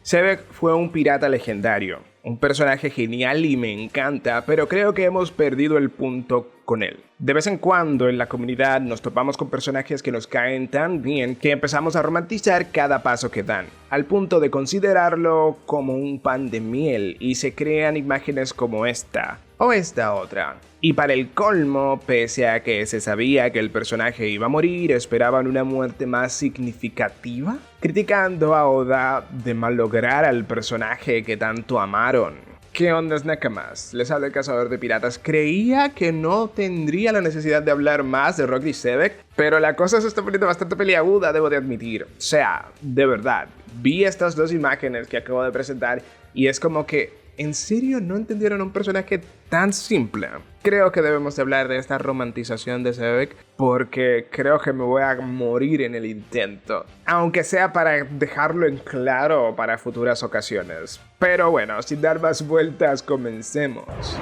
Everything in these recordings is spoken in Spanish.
Sebek fue un pirata legendario, un personaje genial y me encanta, pero creo que hemos perdido el punto con él. De vez en cuando en la comunidad nos topamos con personajes que nos caen tan bien que empezamos a romantizar cada paso que dan, al punto de considerarlo como un pan de miel y se crean imágenes como esta o esta otra. Y para el colmo, pese a que se sabía que el personaje iba a morir, esperaban una muerte más significativa, criticando a Oda de malograr al personaje que tanto amaron. ¿Qué onda, Nakamas? Les habla el cazador de piratas. Creía que no tendría la necesidad de hablar más de Rock Lee Sebek, pero la cosa se está poniendo bastante peliaguda, debo de admitir. O sea, de verdad, vi estas dos imágenes que acabo de presentar y es como que, ¿en serio no entendieron un personaje tan simple? Creo que debemos de hablar de esta romantización de Sebek porque creo que me voy a morir en el intento. Aunque sea para dejarlo en claro para futuras ocasiones. Pero bueno, sin dar más vueltas, comencemos.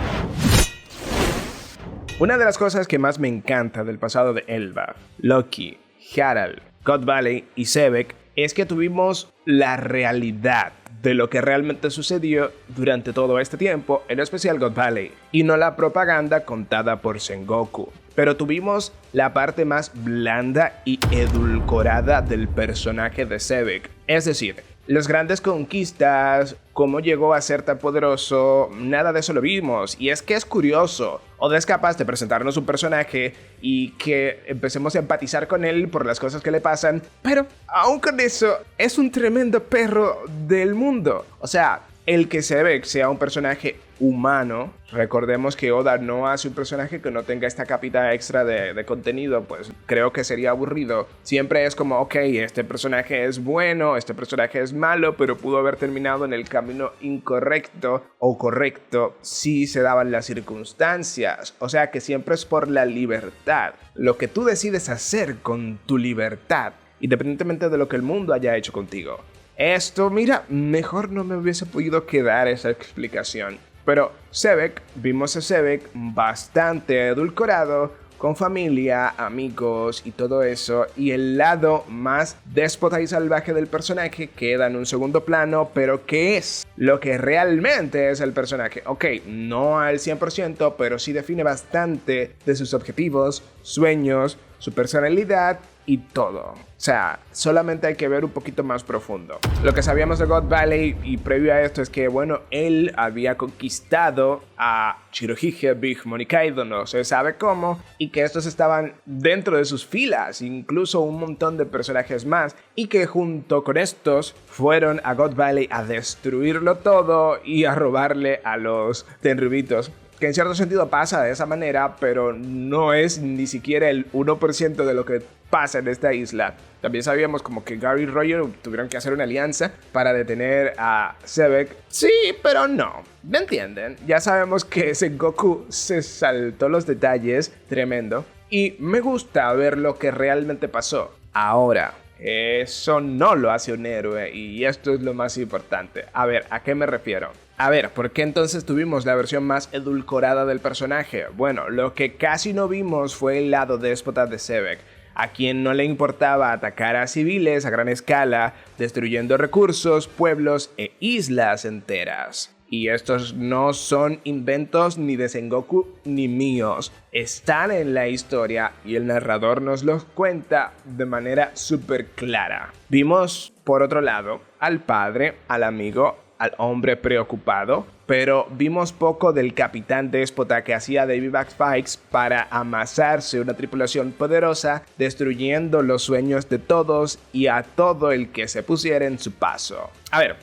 Una de las cosas que más me encanta del pasado de Elbaf, Loki, Harald, God Valley y Sebek es que tuvimos la realidad de lo que realmente sucedió durante todo este tiempo, en especial God Valley, y no la propaganda contada por Sengoku. Pero tuvimos la parte más blanda y edulcorada del personaje de Sebek, es decir, las grandes conquistas, cómo llegó a ser tan poderoso, nada de eso lo vimos. Y es que es curioso, Oda es capaz de presentarnos un personaje y que empecemos a empatizar con él por las cosas que le pasan, pero aún con eso, es un tremendo perro del mundo. O sea, el que Sebek sea un personaje humano, recordemos que Oda no hace un personaje que no tenga esta capita extra de contenido, pues creo que sería aburrido. Siempre es como, ok, este personaje es bueno, este personaje es malo, pero pudo haber terminado en el camino incorrecto o correcto si se daban las circunstancias. O sea que siempre es por la libertad, lo que tú decides hacer con tu libertad, independientemente de lo que el mundo haya hecho contigo. Esto, mira, mejor no me hubiese podido quedar esa explicación. Pero Sebek, vimos a Sebek bastante edulcorado, con familia, amigos y todo eso, y el lado más déspota y salvaje del personaje queda en un segundo plano, pero ¿qué es lo que realmente es el personaje? Ok, no al 100%, pero sí define bastante de sus objetivos, sueños, su personalidad y todo. O sea, solamente hay que ver un poquito más profundo. Lo que sabíamos de God Valley y previo a esto es que, bueno, él había conquistado a Shirohige, Big Mom y Kaido, no se sabe cómo, y que estos estaban dentro de sus filas, incluso un montón de personajes más, y que junto con estos fueron a God Valley a destruirlo todo y a robarle a los Tenryubitos. Que en cierto sentido pasa de esa manera, pero no es ni siquiera el 1% de lo que pasa en esta isla. También sabíamos como que Gary y Roger tuvieron que hacer una alianza para detener a Sebek. Sí, pero no. ¿Me entienden? Ya sabemos que Sengoku se saltó los detalles, tremendo. Y me gusta ver lo que realmente pasó. Ahora, eso no lo hace un héroe y esto es lo más importante. A ver, ¿a qué me refiero? A ver, ¿por qué entonces tuvimos la versión más edulcorada del personaje? Bueno, lo que casi no vimos fue el lado déspota de Sebek, a quien no le importaba atacar a civiles a gran escala, destruyendo recursos, pueblos e islas enteras. Y estos no son inventos ni de Sengoku ni míos. Están en la historia y el narrador nos los cuenta de manera súper clara. Vimos, por otro lado, al padre, al amigo, al hombre preocupado, pero vimos poco del capitán déspota que hacía Davy Backspikes para amasarse una tripulación poderosa, destruyendo los sueños de todos y a todo el que se pusiera en su paso. A ver,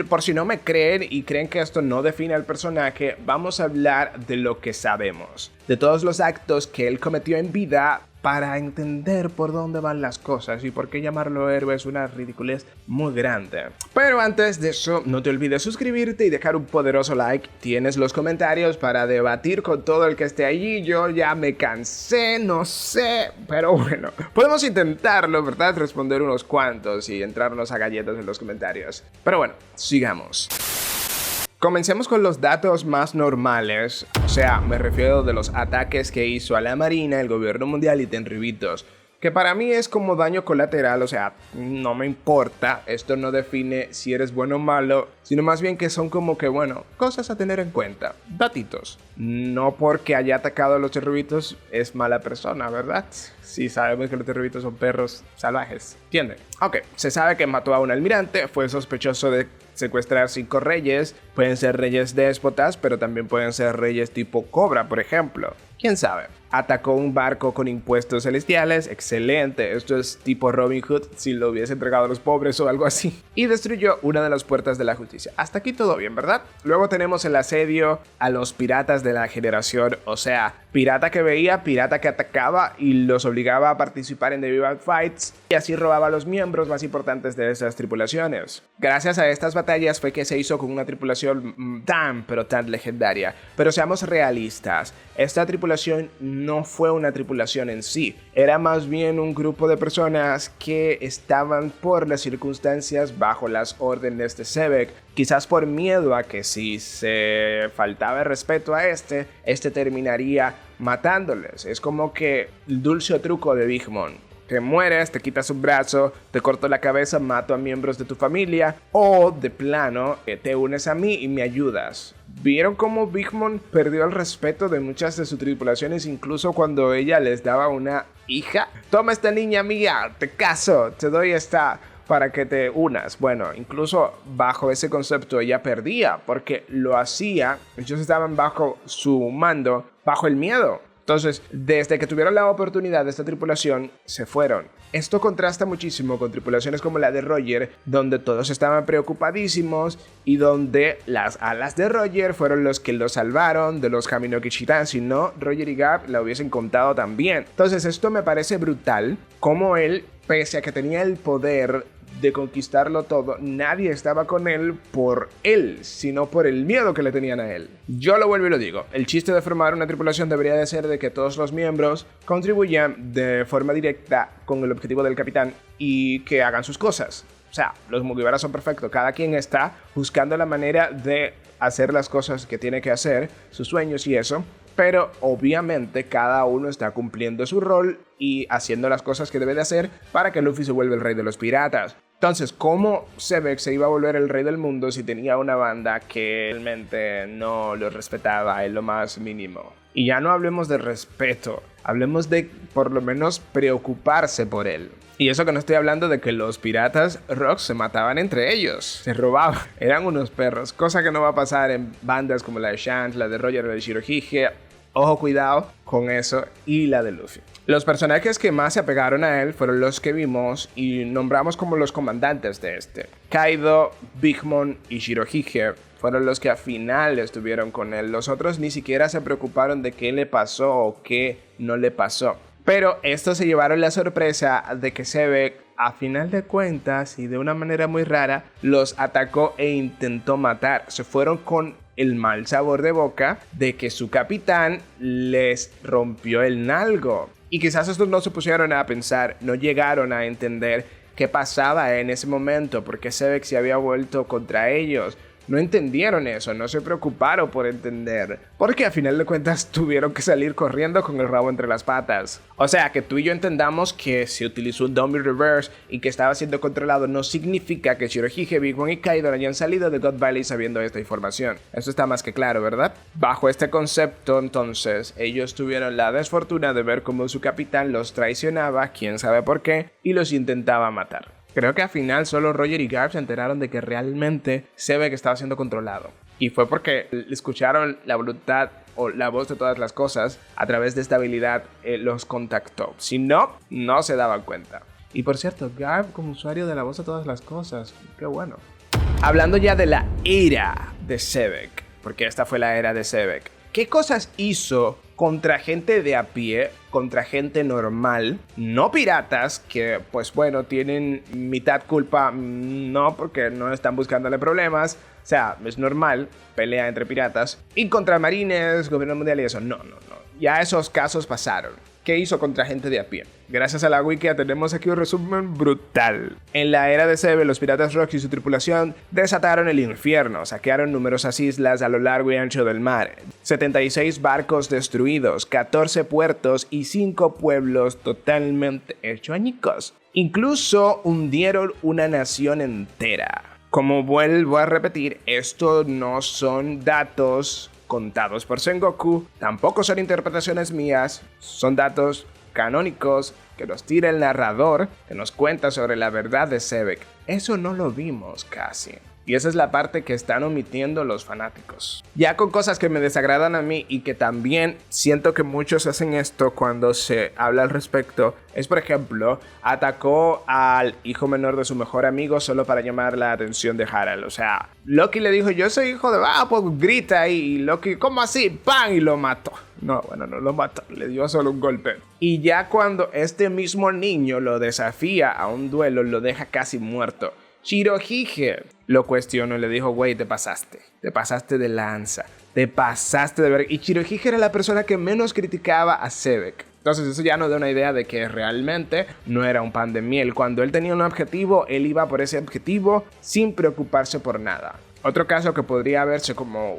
por si no me creen y creen que esto no define al personaje, vamos a hablar de lo que sabemos, de todos los actos que él cometió en vida para entender por dónde van las cosas y por qué llamarlo héroe es una ridiculez muy grande. Pero antes de eso, no te olvides suscribirte y dejar un poderoso like. Tienes los comentarios para debatir con todo el que esté allí. Yo ya me cansé, no sé, pero bueno, podemos intentarlo, ¿verdad? Responder unos cuantos y entrarnos a galletas en los comentarios. Pero bueno, sigamos. Comencemos con los datos más normales, o sea, me refiero de los ataques que hizo a la Marina, el gobierno mundial y Tenryubitos. que para mí es como daño colateral, o sea, no me importa, esto no define si eres bueno o malo, sino más bien que son como que, bueno, cosas a tener en cuenta, datitos. No porque haya atacado a los terrubitos es mala persona, ¿verdad? Sí, sabemos que los terrubitos son perros salvajes, ¿entienden? Ok, se sabe que mató a un almirante, fue sospechoso de secuestrar 5 reyes, pueden ser reyes déspotas, pero también pueden ser reyes tipo Cobra, por ejemplo. ¿Quién sabe? Atacó un barco con impuestos celestiales, excelente, esto es tipo Robin Hood si lo hubiese entregado a los pobres o algo así. Y destruyó una de las puertas de la justicia. Hasta aquí todo bien, ¿verdad? Luego tenemos el asedio a los piratas de la generación, o sea, pirata que veía, pirata que atacaba y los obligaba a participar en The Vivat Fights y así robaba a los miembros más importantes de esas tripulaciones. Gracias a estas batallas fue que se hizo con una tripulación tan legendaria. Pero seamos realistas, esta tripulación no fue una tripulación en sí, era más bien un grupo de personas que estaban por las circunstancias bajo las órdenes de Sebek, quizás por miedo a que si se faltaba el respeto a este terminaría matándoles. Es como que el dulce truco de Big Mom. Te mueres, te quitas un brazo, te corto la cabeza, mato a miembros de tu familia, o de plano te unes a mí y me ayudas. ¿Vieron cómo Big Mom perdió el respeto de muchas de sus tripulaciones, incluso cuando ella les daba una hija? Toma esta niña mía, te caso, te doy esta para que te unas. Bueno, incluso bajo ese concepto ella perdía, porque lo hacía, ellos estaban bajo su mando, bajo el miedo. Entonces, desde que tuvieron la oportunidad de esta tripulación, se fueron. Esto contrasta muchísimo con tripulaciones como la de Roger, donde todos estaban preocupadísimos y donde las alas de Roger fueron los que lo salvaron de los Kaminoki Chitan. Si no, Roger y Garp la hubiesen contado también. Entonces, esto me parece brutal, como él, pese a que tenía el poder de conquistarlo todo, nadie estaba con él por él, sino por el miedo que le tenían a él. Yo lo vuelvo y lo digo, el chiste de formar una tripulación debería de ser de que todos los miembros contribuyan de forma directa con el objetivo del capitán y que hagan sus cosas. O sea, los Mugiwara son perfectos, cada quien está buscando la manera de hacer las cosas que tiene que hacer, sus sueños y eso, pero obviamente cada uno está cumpliendo su rol y haciendo las cosas que debe de hacer para que Luffy se vuelva el rey de los piratas. Entonces, ¿cómo Sebek se iba a volver el rey del mundo si tenía una banda que realmente no lo respetaba en lo más mínimo? Y ya no hablemos de respeto, hablemos de por lo menos preocuparse por él. Y eso que no estoy hablando de que los piratas Rocks se mataban entre ellos, se robaban, eran unos perros, cosa que no va a pasar en bandas como la de Shanks, la de Roger, la de Shirohige. Ojo, cuidado con eso, y la de Luffy. Los personajes que más se apegaron a él fueron los que vimos y nombramos como los comandantes de este. Kaido, Big Mom y Shirohige fueron los que al final estuvieron con él. Los otros ni siquiera se preocuparon de qué le pasó o qué no le pasó. Pero estos se llevaron la sorpresa de que Sebek, a final de cuentas y de una manera muy rara, los atacó e intentó matar. Se fueron con el mal sabor de boca de que su capitán les rompió el nalgo. Y quizás estos no se pusieron a pensar, no llegaron a entender qué pasaba en ese momento, porque Sebek se había vuelto contra ellos. No entendieron eso, no se preocuparon por entender, porque a final de cuentas tuvieron que salir corriendo con el rabo entre las patas. O sea, que tú y yo entendamos que se utilizó un Dummy Reverse y que estaba siendo controlado no significa que Shirohige, Big Mom y Kaido hayan salido de God Valley sabiendo esta información. Eso está más que claro, ¿verdad? Bajo este concepto, entonces, ellos tuvieron la desfortuna de ver cómo su capitán los traicionaba, quién sabe por qué, y los intentaba matar. Creo que al final solo Roger y Garp se enteraron de que realmente Sebek estaba siendo controlado. Y fue porque escucharon la voluntad o la voz de todas las cosas a través de esta habilidad los contactó. Si no, no se daban cuenta. Y por cierto, Garp como usuario de la voz de todas las cosas, qué bueno. Hablando ya de la era de Sebek, porque esta fue la era de Sebek. ¿Qué cosas hizo contra gente de a pie, contra gente normal, no piratas, que pues bueno, tienen mitad culpa, no, porque no están buscándole problemas, o sea, es normal, pelea entre piratas, y contra marines, gobierno mundial y eso, no, ya esos casos pasaron. ¿Qué hizo contra gente de a pie? Gracias a la wiki tenemos aquí un resumen brutal. En la era de Seve, los piratas Rock y su tripulación desataron el infierno, saquearon numerosas islas a lo largo y ancho del mar, 76 barcos destruidos, 14 puertos y 5 pueblos totalmente hechos añicos. Incluso hundieron una nación entera. Como vuelvo a repetir, esto no son datos contados por Sengoku, tampoco son interpretaciones mías, son datos canónicos que nos tira el narrador, que nos cuenta sobre la verdad de Sebek. Eso no lo vimos casi. Y esa es la parte que están omitiendo los fanáticos. Ya con cosas que me desagradan a mí y que también siento que muchos hacen esto cuando se habla al respecto, es por ejemplo, atacó al hijo menor de su mejor amigo solo para llamar la atención de Harald. O sea, Loki le dijo, yo soy hijo de... pues grita ahí. Y Loki, ¿cómo así? ¡Pam! Y lo mató. No, bueno, no lo mató, le dio solo un golpe. Y ya cuando este mismo niño lo desafía a un duelo, lo deja casi muerto. Shirohige lo cuestionó y le dijo, güey, te pasaste de lanza, te pasaste de ver. Y Shirohige era la persona que menos criticaba a Sebek. Entonces eso ya nos da una idea de que realmente no era un pan de miel. Cuando él tenía un objetivo, él iba por ese objetivo sin preocuparse por nada. Otro caso que podría verse como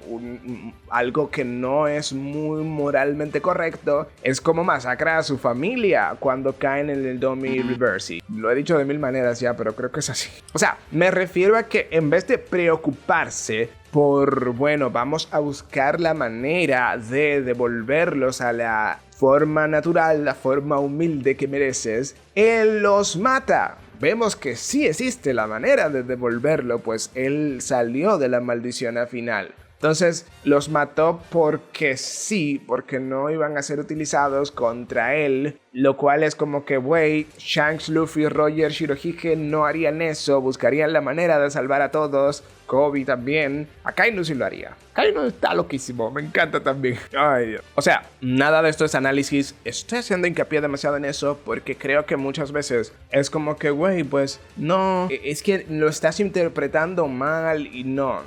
algo que no es muy moralmente correcto es como masacra a su familia cuando caen en el Domi Reversi. Lo he dicho de mil maneras ya, pero creo que es así. O sea, me refiero a que en vez de preocuparse por, bueno, vamos a buscar la manera de devolverlos a la forma natural, la forma humilde que mereces, él los mata. Vemos que sí existe la manera de devolverlo, pues él salió de la maldición al final. Entonces los mató porque sí, porque no iban a ser utilizados contra él. Lo cual es como que, güey, Shanks, Luffy, Roger, Shirohige no harían eso. Buscarían la manera de salvar a todos. Kobe también. Akainu sí lo haría. Akainu está loquísimo, me encanta también. Ay, Dios. O sea, nada de esto es análisis. Estoy haciendo hincapié demasiado en eso porque creo que muchas veces es como que, güey, pues no, es que lo estás interpretando mal y no.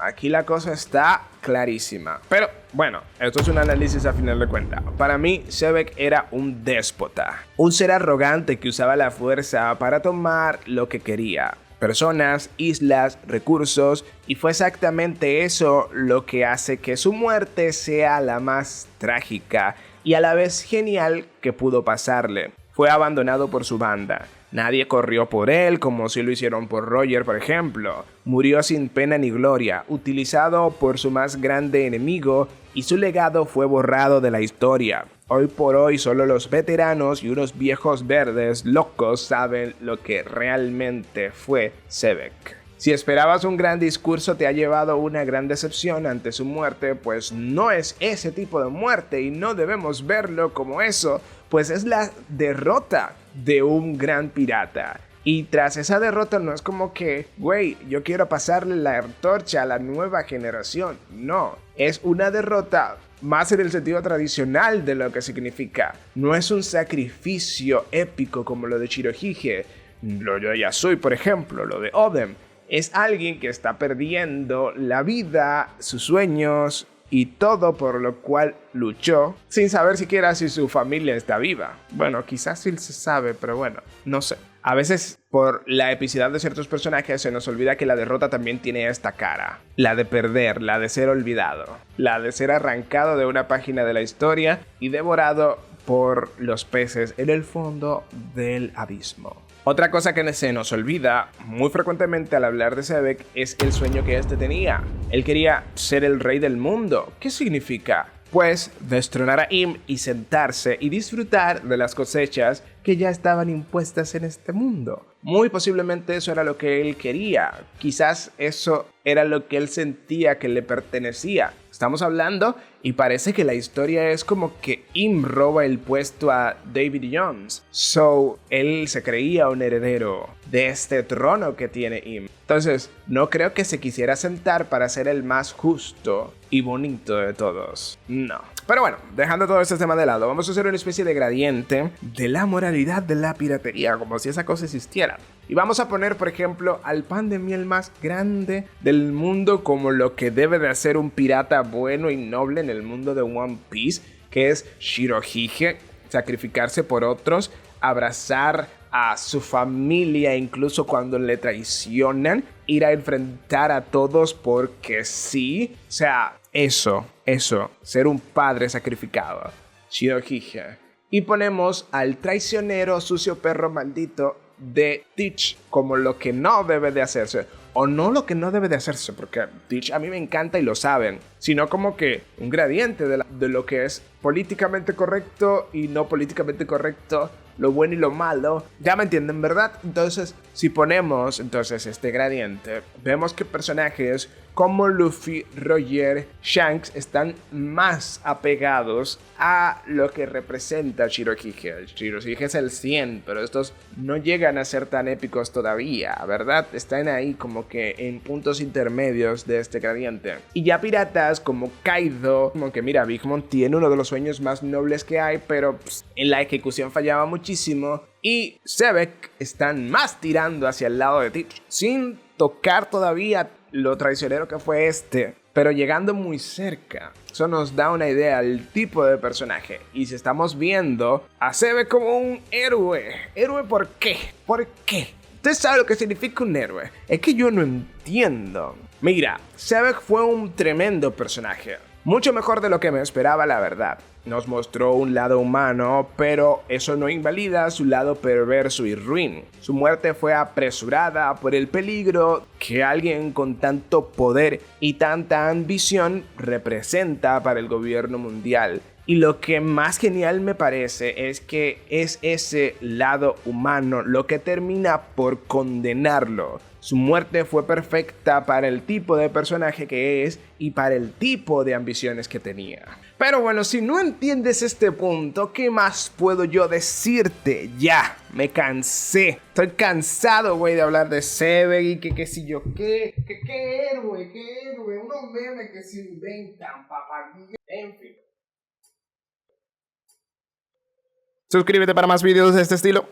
Aquí la cosa está clarísima. Pero bueno, esto es un análisis a final de cuentas. Para mí, Sebek era un déspota. Un ser arrogante que usaba la fuerza para tomar lo que quería. Personas, islas, recursos. Y fue exactamente eso lo que hace que su muerte sea la más trágica y a la vez genial que pudo pasarle. Fue abandonado por su banda. Nadie corrió por él como si lo hicieron por Roger, por ejemplo. Murió sin pena ni gloria, utilizado por su más grande enemigo, y su legado fue borrado de la historia. Hoy por hoy solo los veteranos y unos viejos verdes locos saben lo que realmente fue Sebek. Si esperabas un gran discurso te ha llevado una gran decepción ante su muerte, pues no es ese tipo de muerte y no debemos verlo como eso, pues es la derrota de un gran pirata. Y tras esa derrota no es como que, güey, yo quiero pasarle la antorcha a la nueva generación. No, es una derrota más en el sentido tradicional de lo que significa. No es un sacrificio épico como lo de Shirohige, lo de Yasui, por ejemplo, lo de Oden. Es alguien que está perdiendo la vida, sus sueños y todo por lo cual luchó, sin saber siquiera si su familia está viva. Bueno, quizás sí se sabe, pero bueno, no sé. A veces, por la epicidad de ciertos personajes, se nos olvida que la derrota también tiene esta cara. La de perder, la de ser olvidado, la de ser arrancado de una página de la historia y devorado por los peces en el fondo del abismo. Otra cosa que se nos olvida muy frecuentemente al hablar de Sebek es el sueño que este tenía. Él quería ser el rey del mundo. ¿Qué significa? Pues destronar a Im y sentarse y disfrutar de las cosechas que ya estaban impuestas en este mundo. Muy posiblemente eso era lo que él quería. Quizás eso era lo que él sentía que le pertenecía. Estamos hablando y parece que la historia es como que Im roba el puesto a David Jones. So, él se creía un heredero de este trono que tiene Im. Entonces, no creo que se quisiera sentar para ser el más justo y bonito de todos. No. Pero bueno, dejando todo este tema de lado, vamos a hacer una especie de gradiente de la moralidad de la piratería, como si esa cosa existiera. Y vamos a poner, por ejemplo, al pan de miel más grande del mundo como lo que debe de hacer un pirata bueno y noble en el mundo de One Piece, que es Shirohige. sacrificarse por otros, abrazar a su familia incluso cuando le traicionan, ir a enfrentar a todos porque sí. O sea, eso, ser un padre sacrificado. Shirohige. Y ponemos al traicionero, sucio perro maldito de Teach como lo que no debe de hacerse. O no lo que no debe de hacerse, porque Teach a mí me encanta y lo saben, sino como que un gradiente de lo que es políticamente correcto y no políticamente correcto, lo bueno y lo malo. Ya me entienden, ¿verdad? Entonces, si ponemos este gradiente, vemos que personajes como Luffy, Roger, Shanks están más apegados a lo que representa Shirohige. Shirohige es el 100, pero estos no llegan a ser tan épicos todavía, ¿verdad? Están ahí como que en puntos intermedios de este gradiente. Y ya piratas como Kaido, como que mira, Big Mom tiene uno de los sueños más nobles que hay, pero en la ejecución fallaba muchísimo. Y Zebek están más tirando hacia el lado de Teach, sin tocar todavía lo traicionero que fue pero llegando muy cerca. Eso nos da una idea del tipo de personaje. Y si estamos viendo a Zebek como un héroe. ¿Héroe por qué? ¿Por qué? ¿Usted sabe lo que significa un héroe? Es que yo no entiendo. Mira, Zebek fue un tremendo personaje. Mucho mejor de lo que me esperaba, la verdad. Nos mostró un lado humano, pero eso no invalida su lado perverso y ruin. Su muerte fue apresurada por el peligro que alguien con tanto poder y tanta ambición representa para el gobierno mundial. Y lo que más genial me parece es que es ese lado humano lo que termina por condenarlo. Su muerte fue perfecta para el tipo de personaje que es y para el tipo de ambiciones que tenía. Pero bueno, si no entiendes este punto, ¿qué más puedo yo decirte? Ya, me cansé. Estoy cansado, güey, de hablar de Zebek y que si yo qué héroe, unos memes que se inventan, papá. En fin. Suscríbete para más videos de este estilo.